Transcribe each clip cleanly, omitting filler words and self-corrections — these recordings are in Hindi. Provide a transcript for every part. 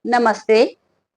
नमस्ते,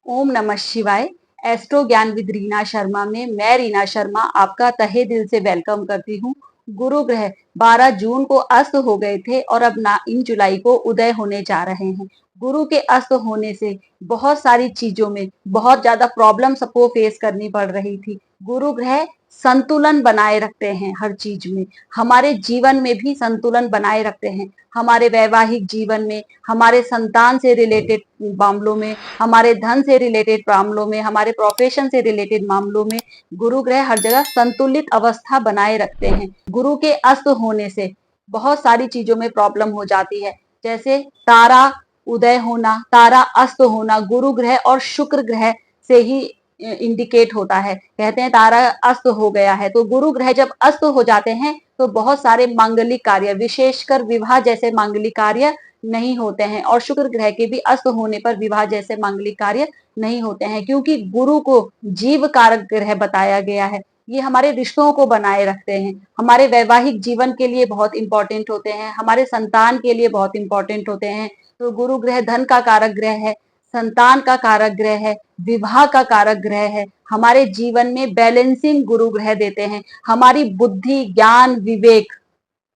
ओम नमः शिवाय। एस्ट्रो ज्ञान विद रीना शर्मा में मैं रीना शर्मा आपका तहे दिल से वेलकम करती हूँ। गुरु ग्रह 12 जून को अस्त हो गए थे और अब 9 जुलाई को उदय होने जा रहे हैं। गुरु के अस्त होने से बहुत सारी चीजों में बहुत ज्यादा प्रॉब्लम सबको फेस करनी पड़ रही थी। गुरु ग्रह संतुलन बनाए रखते हैं हर चीज में, हमारे जीवन में भी संतुलन बनाए रखते हैं। हमारे वैवाहिक जीवन में, हमारे संतान से रिलेटेड मामलों में, हमारे धन से रिलेटेड मामलों में, हमारे प्रोफेशन से रिलेटेड मामलों में गुरु ग्रह हर जगह संतुलित अवस्था बनाए रखते हैं। गुरु के अस्त होने से बहुत सारी चीजों में प्रॉब्लम हो जाती है, जैसे तारा उदय होना, तारा अस्त होना गुरु ग्रह और शुक्र ग्रह से ही इंडिकेट होता है। कहते हैं तारा अस्त हो गया है, तो गुरु ग्रह जब अस्त हो जाते हैं तो बहुत सारे मांगलिक कार्य, विशेषकर विवाह जैसे मांगलिक कार्य नहीं होते हैं, और शुक्र ग्रह के भी अस्त होने पर विवाह जैसे मांगलिक कार्य नहीं होते हैं, क्योंकि गुरु को जीव कारक ग्रह बताया गया है। ये हमारे रिश्तों को बनाए रखते हैं, हमारे वैवाहिक जीवन के लिए बहुत इंपॉर्टेंट होते हैं, हमारे संतान के लिए बहुत इंपॉर्टेंट होते हैं। तो गुरु ग्रह धन का कारक ग्रह है, संतान का कारक ग्रह है, विवाह का कारक ग्रह है। हमारे जीवन में बैलेंसिंग गुरु ग्रह देते हैं, हमारी बुद्धि, ज्ञान, विवेक,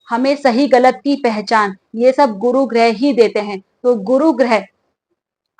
हमें सही गलत की पहचान, ये सब गुरु ग्रह ही देते हैं। तो गुरु ग्रह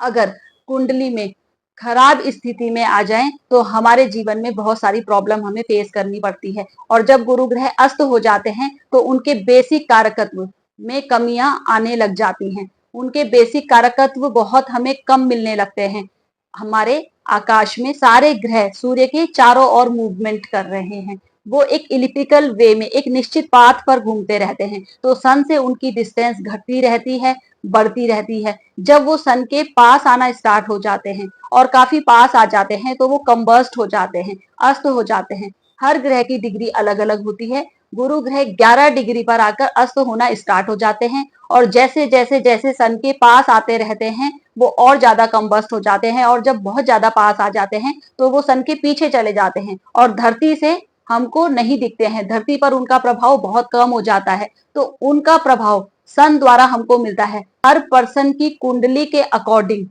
अगर कुंडली में खराब स्थिति में आ जाएं तो हमारे जीवन में बहुत सारी प्रॉब्लम हमें फेस करनी पड़ती है, और जब गुरु ग्रह अस्त हो जाते हैं तो उनके बेसिक कारकत्व में कमियां आने लग जाती हैं। उनके बेसिक कारकत्व बहुत हमें कम मिलने लगते हैं। हमारे आकाश में सारे ग्रह सूर्य के चारों ओर मूवमेंट कर रहे हैं, वो एक इलिप्टिकल वे में एक निश्चित पाथ पर घूमते रहते हैं, तो सन से उनकी डिस्टेंस घटती रहती है, बढ़ती रहती है। जब वो सन के पास आना स्टार्ट हो जाते हैं और काफी पास आ जाते हैं तो वो कंबस्ट हो जाते हैं, अस्त हो जाते हैं। हर ग्रह की डिग्री अलग अलग होती है। गुरु ग्रह 11 डिग्री पर आकर अस्त होना स्टार्ट हो जाते हैं, और जैसे जैसे जैसे सन के पास आते रहते हैं वो और ज्यादा कंबस्ट हो जाते हैं, और जब बहुत ज्यादा पास आ जाते हैं तो वो सन के पीछे चले जाते हैं और धरती से हमको नहीं दिखते हैं, धरती पर उनका प्रभाव बहुत कम हो जाता है। तो उनका प्रभाव सन द्वारा हमको मिलता है। हर पर्सन की कुंडली के अकॉर्डिंग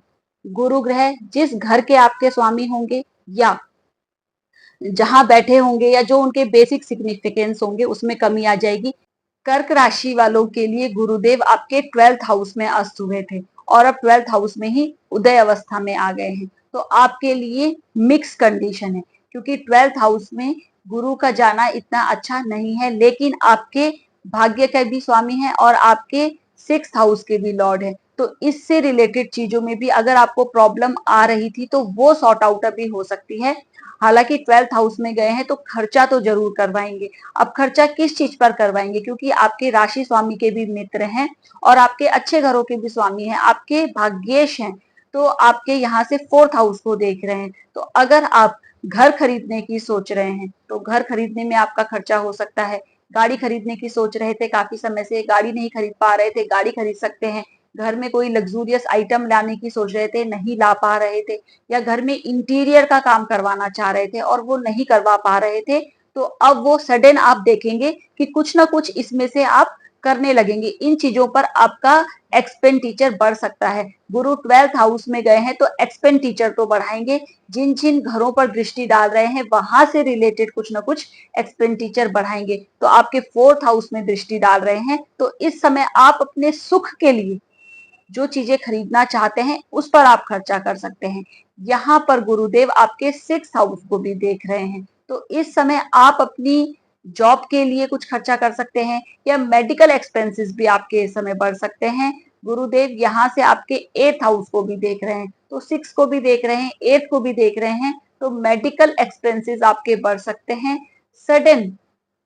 गुरु ग्रह जिस घर के आपके स्वामी होंगे, या जहां बैठे होंगे, या जो उनके बेसिक सिग्निफिकेंस होंगे, उसमें कमी आ जाएगी। कर्क राशि वालों के लिए गुरुदेव आपके 12th हाउस में अस्त हुए थे और अब 12th हाउस में ही उदय अवस्था में आ गए हैं, तो आपके लिए मिक्स कंडीशन है, क्योंकि 12th हाउस में गुरु का जाना इतना अच्छा नहीं है, लेकिन आपके भाग्य के भी स्वामी है और आपके 6th हाउस के भी लॉर्ड है। तो इससे रिलेटेड चीजों में भी अगर आपको प्रॉब्लम आ रही थी तो वो सॉर्ट आउट अभी हो सकती है। हालांकि 12th हाउस में गए हैं तो खर्चा तो जरूर करवाएंगे। अब खर्चा किस चीज पर करवाएंगे, क्योंकि आपके राशि स्वामी के भी मित्र हैं और आपके अच्छे घरों के भी स्वामी हैं, आपके भाग्येश हैं, तो आपके यहाँ से 4th हाउस को देख रहे हैं। तो अगर आप घर खरीदने की सोच रहे हैं तो घर खरीदने में आपका खर्चा हो सकता है। गाड़ी खरीदने की सोच रहे थे, काफी समय से गाड़ी नहीं खरीद पा रहे थे, गाड़ी खरीद सकते हैं। घर में कोई लग्जूरियस आइटम लाने की सोच रहे थे, नहीं ला पा रहे थे, या घर में इंटीरियर का काम करवाना चाह रहे थे और वो नहीं करवा पा रहे थे, तो अब वो सडन आप देखेंगे कि कुछ ना कुछ इसमें से आप करने लगेंगे। इन चीजों पर आपका एक्सपेंडिचर बढ़ सकता है। गुरु 12th हाउस में गए हैं तो एक्सपेंडिचर तो बढ़ाएंगे। जिन जिन घरों पर दृष्टि डाल रहे हैं वहां से रिलेटेड कुछ ना कुछ एक्सपेंडिचर बढ़ाएंगे। तो आपके 4th हाउस में दृष्टि डाल रहे हैं, तो इस समय आप अपने सुख के लिए जो चीजें खरीदना चाहते हैं उस पर आप खर्चा कर सकते हैं। यहाँ पर गुरुदेव आपके 6th हाउस को भी देख रहे हैं, तो इस समय आप अपनी जॉब के लिए कुछ खर्चा कर सकते हैं, या मेडिकल एक्सपेंसेस भी आपके इस समय बढ़ सकते हैं। गुरुदेव यहाँ से आपके 8th हाउस को भी देख रहे हैं, तो 6 को भी देख रहे हैं, 8 को भी देख रहे हैं, तो मेडिकल एक्सपेंसेस आपके बढ़ सकते हैं। सडन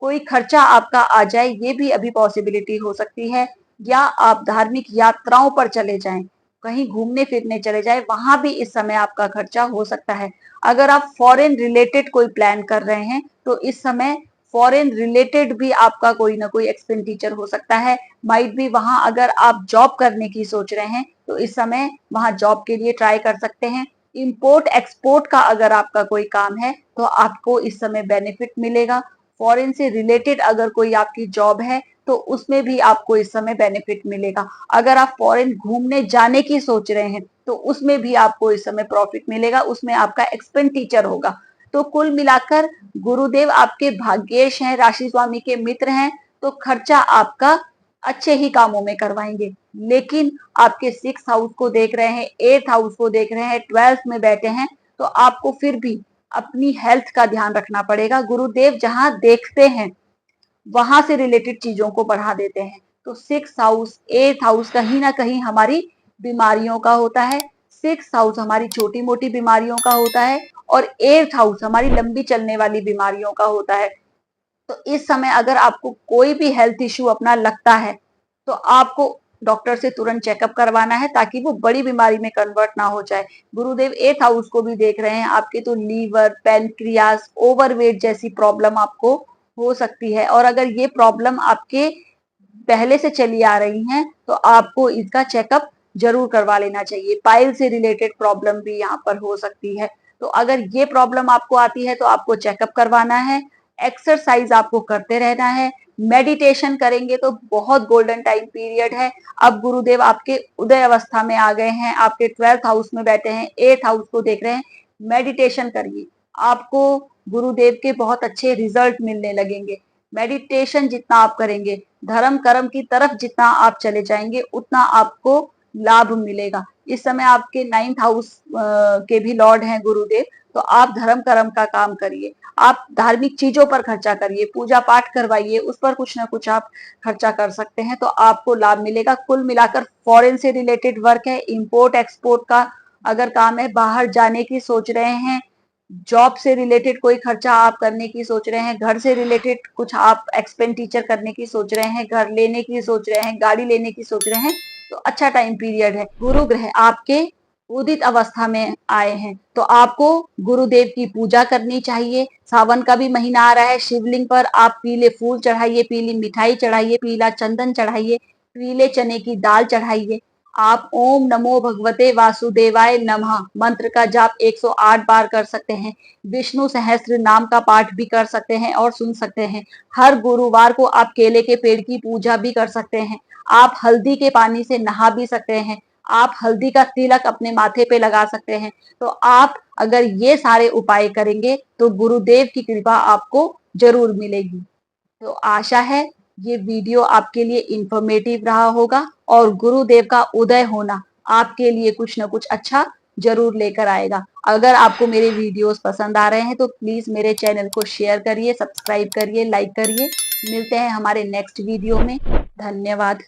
कोई खर्चा आपका आ जाए, ये भी अभी पॉसिबिलिटी हो सकती है। या आप धार्मिक यात्राओं पर चले जाएं, कहीं घूमने फिरने चले जाएं, वहां भी इस समय आपका खर्चा हो सकता है। अगर आप फॉरेन रिलेटेड कोई प्लान कर रहे हैं तो इस समय फॉरेन रिलेटेड भी आपका कोई ना कोई एक्सपेंडिचर हो सकता है। माइट भी वहां अगर आप जॉब करने की सोच रहे हैं तो इस समय वहां जॉब के लिए ट्राई कर सकते हैं। इंपोर्ट एक्सपोर्ट का अगर आपका कोई काम है तो आपको इस समय बेनिफिट मिलेगा। फॉरेन से रिलेटेड अगर कोई आपकी जॉब है तो उसमें भी आपको इस समय बेनिफिट मिलेगा। अगर आप फॉरेन घूमने जाने की सोच रहे हैं तो उसमें भी आपको इस समय प्रॉफिट मिलेगा, उसमें आपका एक्सपेंडिचर होगा। तो कुल मिलाकर गुरुदेव आपके भाग्येश हैं, राशि स्वामी के मित्र हैं, तो खर्चा आपका अच्छे ही कामों में करवाएंगे। लेकिन आपके 6 हाउस को देख रहे हैं, 8 हाउस को देख रहे हैं, 12th में बैठे हैं, तो आपको फिर भी अपनी हेल्थ का ध्यान रखना पड़ेगा। गुरुदेव जहां देखते हैं वहां से रिलेटेड चीजों को बढ़ा देते हैं। तो 6 हाउस, 8 हाउस कहीं ना कहीं हमारी बीमारियों का होता है, 6 हाउस हमारी छोटी मोटी बीमारियों का होता है और 8 हाउस हमारी लंबी चलने वाली बीमारियों का होता है। तो इस समय अगर आपको कोई भी हेल्थ इश्यू अपना लगता है तो आपको डॉक्टर से तुरंत चेकअप करवाना है ताकि वो बड़ी बीमारी में कन्वर्ट ना हो जाए। गुरुदेव 8th हाउस को भी देख रहे हैं, आपके तो लीवर, पैनक्रियास, ओवरवेट जैसी प्रॉब्लम आपको हो सकती है और अगर ये प्रॉब्लम आपके पहले से चली आ रही हैं तो आपको इसका चेकअप जरूर करवा लेना चाहिए। पाइल से रिलेटेड प्रॉब्लम भी यहाँ पर हो सकती है। तो अगर ये प्रॉब्लम आपको आती है तो आपको चेकअप करवाना है, एक्सरसाइज आपको करते रहना है, मेडिटेशन करेंगे तो बहुत गोल्डन टाइम पीरियड है। अब गुरुदेव आपके उदय अवस्था में आ गए हैं, आपके 12th हाउस में बैठे हैं, 8th हाउस को देख रहे हैं। मेडिटेशन करिए, आपको गुरुदेव के बहुत अच्छे रिजल्ट मिलने लगेंगे। मेडिटेशन जितना आप करेंगे, धर्म कर्म की तरफ जितना आप चले जाएंगे उतना आपको लाभ मिलेगा। इस समय आपके 9th हाउस के भी लॉर्ड हैं गुरुदेव, तो आप धर्म कर्म का काम करिए, आप धार्मिक चीजों पर खर्चा करिए, पूजा पाठ करवाइए, उस पर कुछ ना कुछ आप खर्चा कर सकते हैं तो आपको लाभ मिलेगा। कुल मिलाकर फॉरेन से रिलेटेड वर्क है, इंपोर्ट एक्सपोर्ट का अगर काम है, बाहर जाने की सोच रहे हैं, जॉब से रिलेटेड कोई खर्चा आप करने की सोच रहे हैं, घर से रिलेटेड कुछ आप एक्सपेंडिचर करने की सोच रहे हैं, घर लेने की सोच रहे हैं, गाड़ी लेने की सोच रहे हैं, तो अच्छा टाइम पीरियड है। गुरु ग्रह आपके उदित अवस्था में आए हैं तो आपको गुरुदेव की पूजा करनी चाहिए। सावन का भी महीना आ रहा है, शिवलिंग पर आप पीले फूल चढ़ाइए, पीली मिठाई चढ़ाइए, पीला चंदन चढ़ाइए, पीले चने की दाल चढ़ाइए। आप ओम नमो भगवते वासुदेवाय नमः मंत्र का जाप 108 बार कर सकते हैं। विष्णु सहस्त्र नाम का पाठ भी कर सकते हैं और सुन सकते हैं। हर गुरुवार को आप केले के पेड़ की पूजा भी कर सकते हैं। आप हल्दी के पानी से नहा भी सकते हैं। आप हल्दी का तिलक अपने माथे पे लगा सकते हैं। तो आप अगर ये सारे उपाय करेंगे तो गुरुदेव की कृपा आपको जरूर मिलेगी। तो आशा है ये वीडियो आपके लिए इंफॉर्मेटिव रहा होगा और गुरुदेव का उदय होना आपके लिए कुछ ना कुछ अच्छा जरूर लेकर आएगा। अगर आपको मेरे वीडियोस पसंद आ रहे हैं तो प्लीज मेरे चैनल को शेयर करिए, सब्सक्राइब करिए, लाइक करिए। मिलते हैं हमारे नेक्स्ट वीडियो में। धन्यवाद।